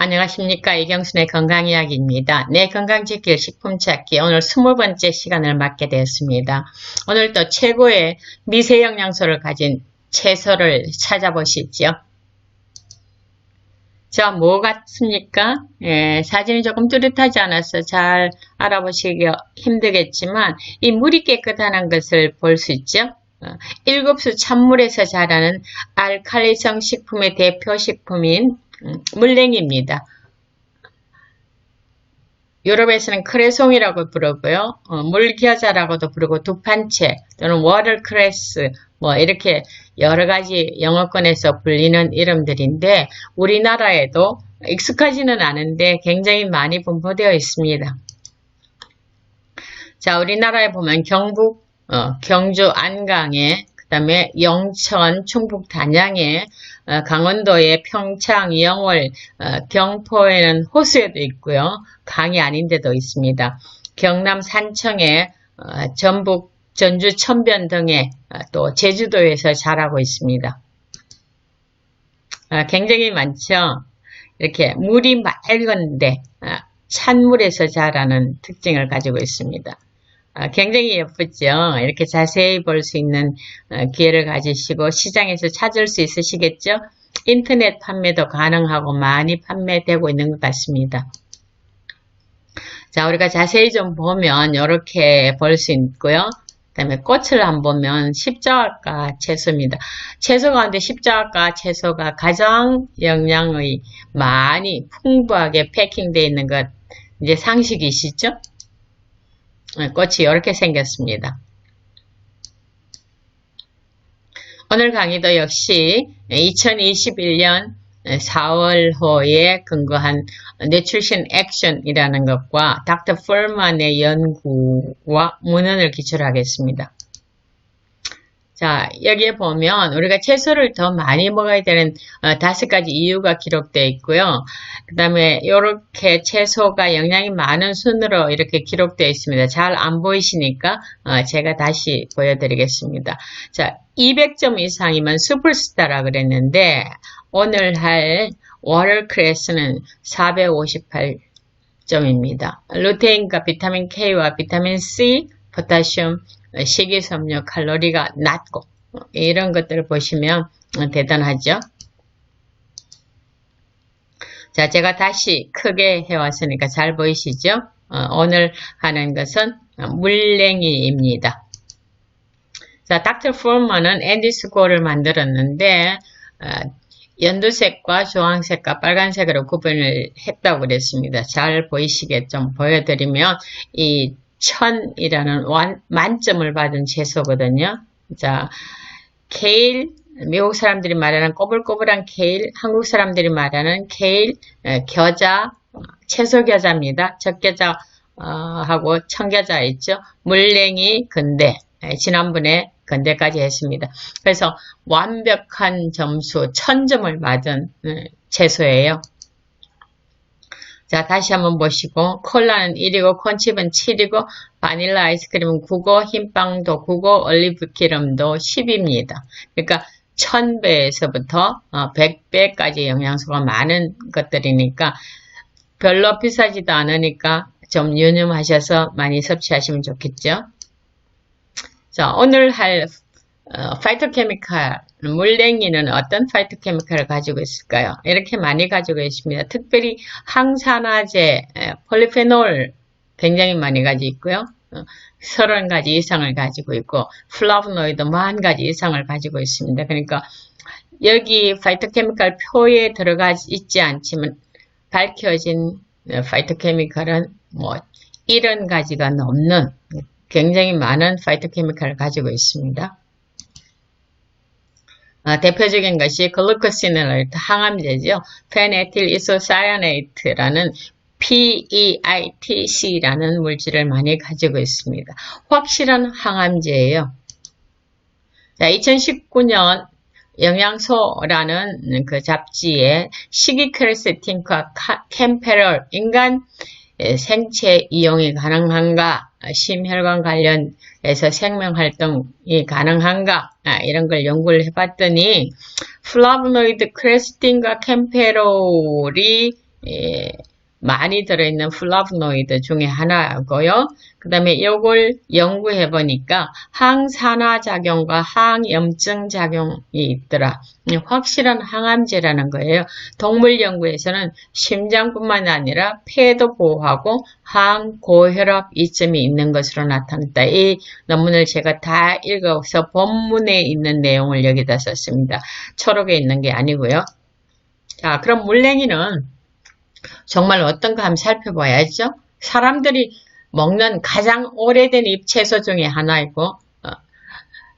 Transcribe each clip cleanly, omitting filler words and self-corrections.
안녕하십니까. 이경순의 건강이야기입니다. 내 건강 지킬 식품 찾기 오늘 20번째 시간을 맞게 되었습니다. 오늘 또 최고의 미세 영양소를 가진 채소를 찾아보시죠. 자, 뭐 같습니까? 사진이 조금 뚜렷하지 않아서 잘 알아보시기 힘들겠지만 이 물이 깨끗한 것을 볼 수 있죠. 일급수 찬물에서 자라는 알칼리성 식품의 대표 식품인 물냉입니다. 유럽에서는 크레송이라고 부르고요. 물겨자라고도 부르고 두판채 또는 워터크레스 뭐 이렇게 여러 가지 영어권에서 불리는 이름들인데 우리나라에도 익숙하지는 않은데 굉장히 많이 분포되어 있습니다. 자, 우리나라에 보면 경북, 경주 안강에 그 다음에 영천, 충북 단양에 강원도의 평창, 영월, 경포에는 호수에도 있고요. 강이 아닌 데도 있습니다. 경남 산청에 전북, 전주 천변 등에 또 제주도에서 자라고 있습니다. 굉장히 많죠. 이렇게 물이 맑은데 찬물에서 자라는 특징을 가지고 있습니다. 굉장히 예쁘죠. 이렇게 자세히 볼 수 있는 기회를 가지시고 시장에서 찾을 수 있으시겠죠. 인터넷 판매도 가능하고 많이 판매되고 있는 것 같습니다. 자, 우리가 자세히 좀 보면 이렇게 볼 수 있고요. 그 다음에 꽃을 한번 보면 십자가 채소입니다. 채소 가운데 십자가 채소가 가장 영양의 많이 풍부하게 패킹되어 있는 것 이제 상식이시죠? 꽃이 이렇게 생겼습니다. 오늘 강의도 역시 2021년 4월호에 근거한 Nutrition Action이라는 것과 닥터 펄만의 연구와 문헌을 기초하겠습니다. 자, 여기에 보면 우리가 채소를 더 많이 먹어야 되는 5가지 이유가 기록되어 있고요. 그 다음에 이렇게 채소가 영양이 많은 순으로 이렇게 기록되어 있습니다. 잘 안 보이시니까 제가 다시 보여드리겠습니다. 자, 200점 이상이면 슈퍼스타라 그랬는데 오늘 할 워터크레스는 458점입니다. 루테인과 비타민 K와 비타민 C, 포타슘, 식이섬유, 칼로리가 낮고 이런 것들을 보시면 대단하죠. 자, 제가 다시 크게 해왔으니까 잘 보이시죠? 오늘 하는 것은 물냉이입니다. 자, 닥터 펄만은 앤디스고를 만들었는데 연두색과 주황색과 빨간색으로 구분을 했다고 그랬습니다. 잘 보이시게 좀 보여드리면 이 1000이라는 만점을 받은 채소거든요. 자, 케일, 미국 사람들이 말하는 꼬불꼬불한 케일, 한국 사람들이 말하는 케일, 겨자, 채소 겨자입니다. 적겨자 하고 청겨자 있죠. 물냉이, 근대, 지난번에 근대까지 했습니다. 그래서 완벽한 점수 1000점을 받은 채소예요. 자, 다시 한번 보시고 콜라는 1이고 콘칩은 7이고 바닐라 아이스크림은 9고 흰빵도 9고 올리브 기름도 10입니다. 그러니까 1000배에서부터 100배까지 영양소가 많은 것들이니까 별로 비싸지도 않으니까 좀 유념하셔서 많이 섭취하시면 좋겠죠. 자, 오늘 할 파이토케미칼, 물냉이는 어떤 파이토케미칼을 가지고 있을까요? 이렇게 많이 가지고 있습니다. 특별히 항산화제, 폴리페놀 굉장히 많이 가지고 있고요. 30가지 이상을 가지고 있고 플라보노이드 40가지 이상을 가지고 있습니다. 그러니까 여기 파이토케미칼 표에 들어가 있지 않지만 밝혀진 파이토케미칼은 뭐 70가지가 넘는 굉장히 많은 파이토케미칼을 가지고 있습니다. 대표적인 것이 글루코시놀 항암제죠. 페네틸 이소사야네이트라는 PEITC라는 물질을 많이 가지고 있습니다. 확실한 항암제예요. 자, 2019년 영양소라는 그 잡지에 시기크레세틴과 캠페롤 인간 생체 이용이 가능한가, 심혈관 관련해서 생명활동이 가능한가, 이런 걸 연구를 해봤더니 플라보노이드 크레스틴과 캠페롤이 많이 들어있는 플라보노이드 중에 하나고요. 그 다음에 이걸 연구해 보니까 항산화작용과 항염증 작용이 있더라. 확실한 항암제라는 거예요. 동물 연구에서는 심장뿐만 아니라 폐도 보호하고 항고혈압 이점이 있는 것으로 나타났다. 이 논문을 제가 다 읽어서 본문에 있는 내용을 여기다 썼습니다. 초록에 있는 게 아니고요. 자, 그럼 물냉이는 정말 어떤가 한번 살펴봐야죠. 사람들이 먹는 가장 오래된 잎채소 중에 하나이고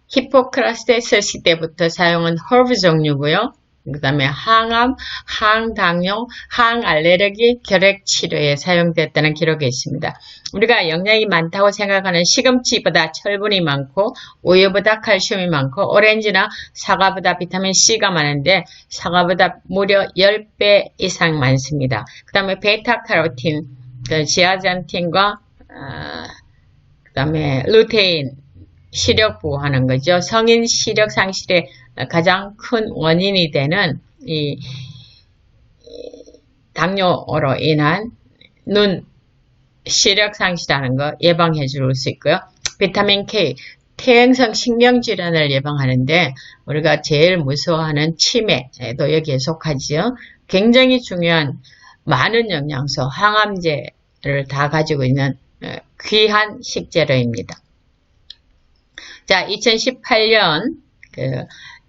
히포크라테스 시대부터 사용한 허브 종류고요. 그 다음에 항암, 항당뇨, 항알레르기, 결핵치료에 사용됐다는 기록이 있습니다. 우리가 영양이 많다고 생각하는 시금치보다 철분이 많고 우유보다 칼슘이 많고 오렌지나 사과보다 비타민C가 많은데 사과보다 무려 10배 이상 많습니다. 그 다음에 베타카로틴, 지아잔틴과 그 다음에 루테인, 시력 보호하는 거죠. 성인 시력 상실의 가장 큰 원인이 되는 이 당뇨로 인한 눈 시력 상실하는 거 예방해 줄 수 있고요. 비타민 K, 퇴행성 신경질환을 예방하는데 우리가 제일 무서워하는 치매도 여기에 속하지요. 굉장히 중요한 많은 영양소, 항암제를 다 가지고 있는 귀한 식재료입니다. 자, 2018년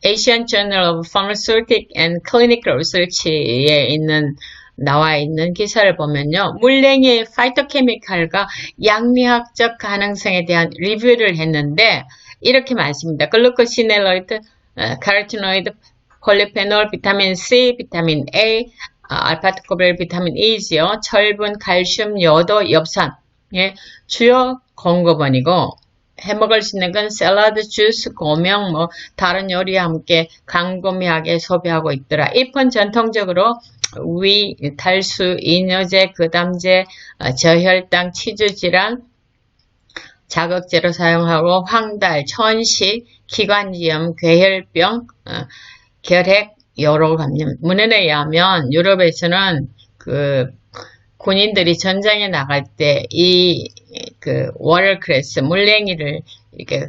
Asian Journal of Pharmaceutical and Clinical Research에 나와 있는 기사를 보면요. 물냉이의 파이토케미칼과 양리학적 가능성에 대한 리뷰를 했는데 이렇게 많습니다. 글루코시넬로이드, 카로티노이드, 폴리페놀, 비타민 C, 비타민 A, 알파토코벨, 비타민 E지요. 철분, 칼슘, 요도, 엽산 주요 공급원이고 해먹을 수 있는 건 샐러드, 주스, 고명, 다른 요리와 함께 광범위하게 소비하고 있더라. 잎은 전통적으로 위, 탈수, 이뇨제, 그담제, 저혈당, 치주질환, 자극제로 사용하고 황달, 천식, 기관지염, 괴혈병, 결핵, 여러 감염. 문헌에 의하면 유럽에서는 군인들이 전장에 나갈 때 워터크레스, 물냉이를 이렇게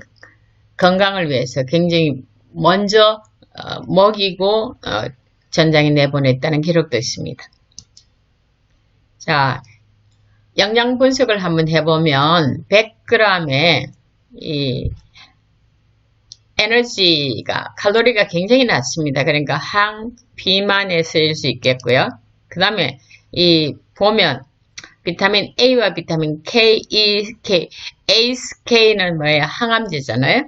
건강을 위해서 굉장히 먼저 먹이고 전장에 내보냈다는 기록도 있습니다. 자, 영양 분석을 한번 해보면 100g에 이 에너지가 칼로리가 굉장히 낮습니다. 그러니까 항 비만에 쓰일 수 있겠고요. 그 다음에 보면 비타민 A와 비타민 K, EK, ACEK는 뭐예요? 항암제잖아요.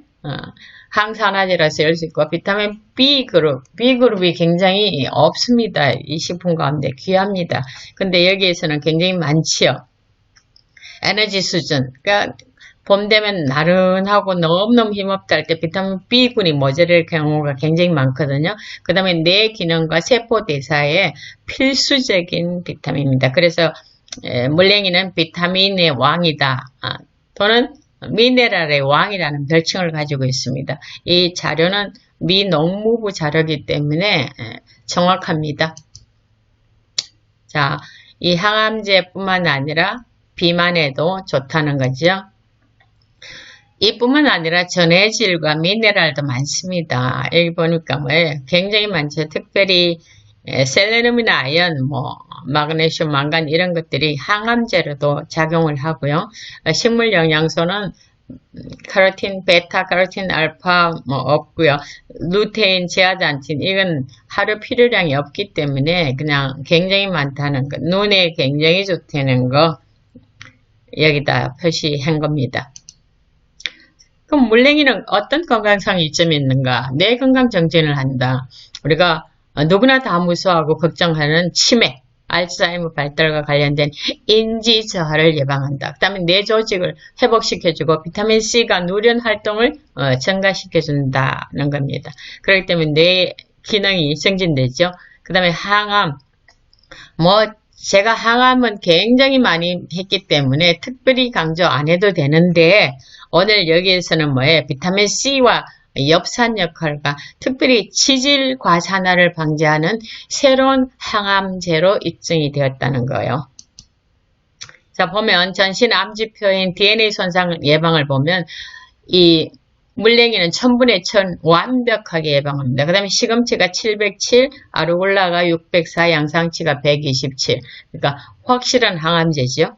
항산화제라 쓰일 수 있고 비타민 B그룹이 굉장히 없습니다. 이 식품 가운데 귀합니다. 근데 여기에서는 굉장히 많지요. 에너지 수준, 그러니까 봄 되면 나른하고 너무너무 힘없다 할 때 비타민 B군이 모자랄 경우가 굉장히 많거든요. 그 다음에 뇌 기능과 세포 대사에 필수적인 비타민입니다. 그래서 물냉이는 비타민의 왕이다. 또는 미네랄의 왕이라는 별칭을 가지고 있습니다. 이 자료는 미 농무부 자료이기 때문에 정확합니다. 자, 이 항암제뿐만 아니라 비만에도 좋다는 거죠. 이뿐만 아니라 전해질과 미네랄도 많습니다. 여기 보니까 굉장히 많죠. 특별히 셀레늄이나 아연, 마그네슘, 망간 이런 것들이 항암제로도 작용을 하고요. 식물 영양소는 카로틴, 베타, 카로틴, 알파 없고요. 루테인, 제아잔틴 이건 하루 필요량이 없기 때문에 그냥 굉장히 많다는 거, 눈에 굉장히 좋다는 거 여기다 표시한 겁니다. 그럼 물냉이는 어떤 건강상 이점이 있는가? 뇌 건강 정진을 한다. 우리가 누구나 다 무서워하고 걱정하는 치매, 알츠하이머 발달과 관련된 인지 저하를 예방한다. 그 다음에 뇌 조직을 회복시켜주고 비타민C가 누런 활동을 증가시켜준다는 겁니다. 그렇기 때문에 뇌 기능이 증진되죠. 그 다음에 항암, 제가 항암은 굉장히 많이 했기 때문에 특별히 강조 안 해도 되는데 오늘 여기에서는 비타민C와 엽산 역할과 특별히 치질 과산화를 방지하는 새로운 항암제로 입증이 되었다는 거예요. 자, 보면 전신 암지표인 DNA 손상 예방을 보면 이 물냉이는 1000분의 1000 완벽하게 예방합니다. 그 다음에 시금치가 707, 아루굴라가 604, 양상치가 127. 그러니까 확실한 항암제죠.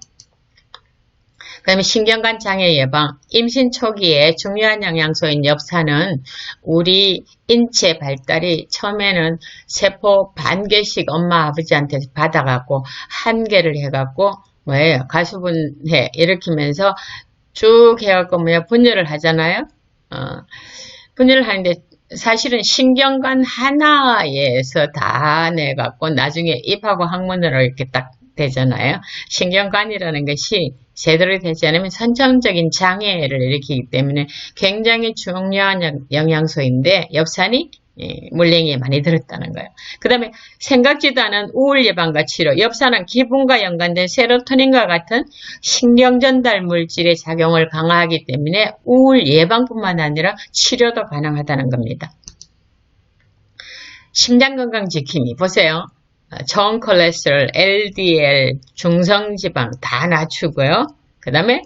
그 다음에 신경관 장애 예방, 임신 초기에 중요한 영양소인 엽산은 우리 인체 발달이 처음에는 세포 반 개씩 엄마 아버지한테 받아갖고 한 개를 해갖고 뭐예요? 가수분해 일으키면서 쭉 해갖고 분열을 하잖아요. 분열을 하는데 사실은 신경관 하나에서 다 내갖고 나중에 입하고 항문으로 이렇게 딱 되잖아요. 신경관이라는 것이 제대로 되지 않으면 선천적인 장애를 일으키기 때문에 굉장히 중요한 영양소인데 엽산이 물냉이에 많이 들었다는 거예요. 그 다음에 생각지도 않은 우울 예방과 치료. 엽산은 기분과 연관된 세로토닌과 같은 신경전달 물질의 작용을 강화하기 때문에 우울 예방뿐만 아니라 치료도 가능하다는 겁니다. 심장건강 지킴이. 보세요. 정 콜레스테롤, LDL, 중성지방 다 낮추고요. 그 다음에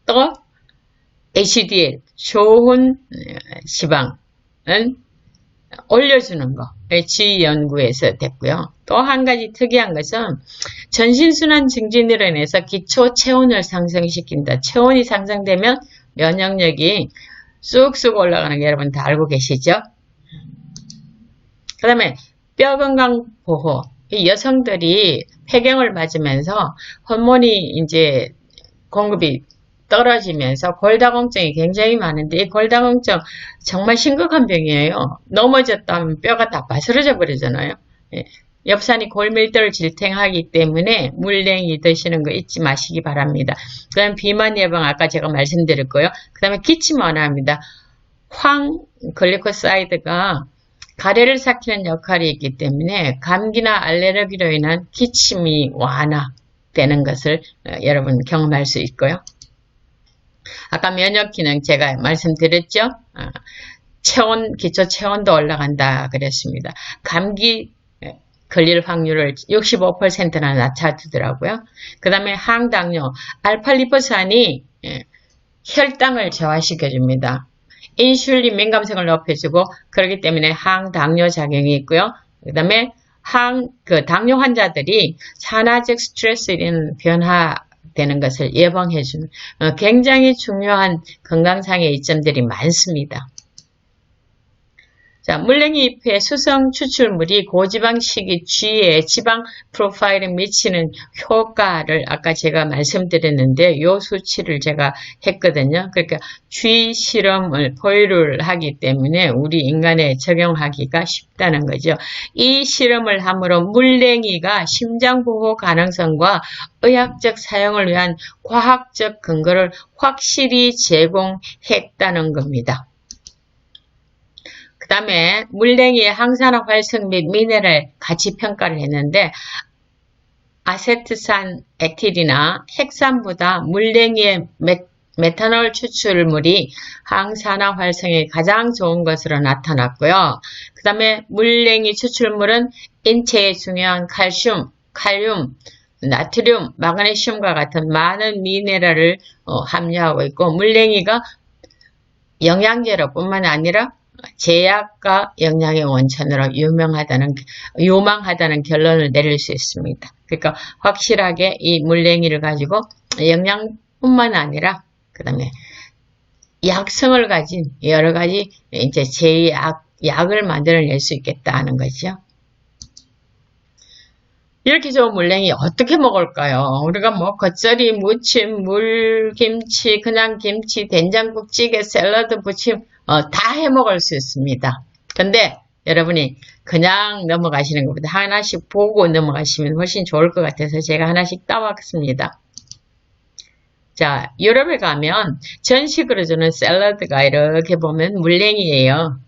또 HDL, 좋은 지방은 올려주는 거. 지 연구에서 됐고요. 또 한 가지 특이한 것은 전신순환 증진으로 인해서 기초 체온을 상승시킨다. 체온이 상승되면 면역력이 쑥쑥 올라가는 게 여러분 다 알고 계시죠? 그 다음에 뼈 건강 보호. 이 여성들이 폐경을 맞으면서 호르몬이 이제 공급이 떨어지면서 골다공증이 굉장히 많은데 이 골다공증 정말 심각한 병이에요. 넘어졌다면 뼈가 다 바스러져 버리잖아요. 엽산이 골밀도를 질탱하기 때문에 물냉이 드시는 거 잊지 마시기 바랍니다. 그 다음에 비만 예방 아까 제가 말씀드렸고요. 그 다음에 기침 완화합니다. 황글리코사이드가 가래를 삭히는 역할이 있기 때문에 감기나 알레르기로 인한 기침이 완화되는 것을 여러분 경험할 수 있고요. 아까 면역 기능 제가 말씀드렸죠. 체온, 기초 체온도 올라간다 그랬습니다. 감기 걸릴 확률을 65%나 낮춰주더라고요. 그 다음에 항당뇨, 알파리포산이 혈당을 저하시켜줍니다. 인슐린 민감성을 높여주고 그렇기 때문에 항당뇨 작용이 있고요. 그 다음에 당뇨 환자들이 산화적 스트레스인 변화되는 것을 예방해주는 굉장히 중요한 건강상의 이점들이 많습니다. 자, 물냉이 잎의 수성 추출물이 고지방식이 쥐의 지방 프로파일에 미치는 효과를 아까 제가 말씀드렸는데 이 수치를 제가 했거든요. 그러니까 쥐 실험을 포유를 하기 때문에 우리 인간에 적용하기가 쉽다는 거죠. 이 실험을 함으로 물냉이가 심장 보호 가능성과 의학적 사용을 위한 과학적 근거를 확실히 제공했다는 겁니다. 그 다음에 물냉이의 항산화 활성 및 미네랄 같이 평가를 했는데 아세트산 액틸이나 핵산보다 물냉이의 메탄올 추출물이 항산화 활성에 가장 좋은 것으로 나타났고요. 그 다음에 물냉이 추출물은 인체에 중요한 칼슘, 나트륨, 마그네슘과 같은 많은 미네랄을 함유하고 있고 물냉이가 영양제로 뿐만 아니라 제약과 영양의 원천으로 요망하다는 결론을 내릴 수 있습니다. 그러니까 확실하게 이 물냉이를 가지고 영양뿐만 아니라 그 다음에 약성을 가진 여러 가지 이제 약을 만들어낼 수 있겠다는 거죠. 이렇게 좋은 물냉이 어떻게 먹을까요? 우리가 뭐 겉절이, 무침, 물김치, 그냥 김치, 된장국, 찌개, 샐러드, 부침 다 해먹을 수 있습니다. 근데 여러분이 그냥 넘어가시는 것보다 하나씩 보고 넘어가시면 훨씬 좋을 것 같아서 제가 하나씩 따왔습니다. 자, 유럽에 가면 전식으로 주는 샐러드가 이렇게 보면 물냉이에요.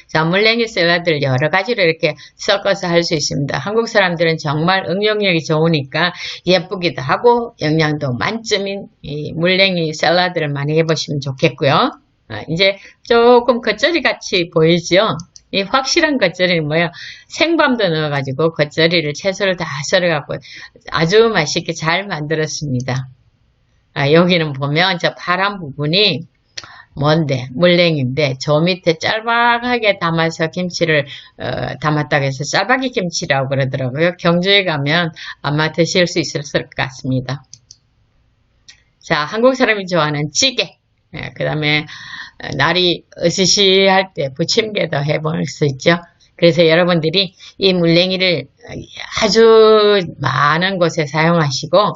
자, 물냉이 샐러드를 여러 가지로 이렇게 섞어서 할 수 있습니다. 한국 사람들은 정말 응용력이 좋으니까 예쁘기도 하고 영양도 만점인 이 물냉이 샐러드를 많이 해보시면 좋겠고요. 이제 조금 겉절이 같이 보이죠? 이 확실한 겉절이는 뭐예요? 생밤도 넣어가지고 겉절이를 채소를 다 썰어갖고 아주 맛있게 잘 만들었습니다. 여기는 보면 저 파란 부분이 뭔데? 물냉인데 저 밑에 짤막하게 담아서 김치를 담았다고 해서 짤박이 김치라고 그러더라고요. 경주에 가면 아마 드실 수 있을 것 같습니다. 자, 한국 사람이 좋아하는 찌개. 그 다음에 날이 으스시할 때 부침개도 해볼 수 있죠. 그래서 여러분들이 이 물냉이를 아주 많은 곳에 사용하시고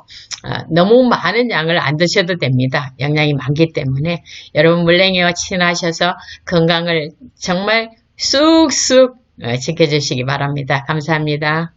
너무 많은 양을 안 드셔도 됩니다. 영양이 많기 때문에 여러분 물냉이와 친하셔서 건강을 정말 쑥쑥 지켜주시기 바랍니다. 감사합니다.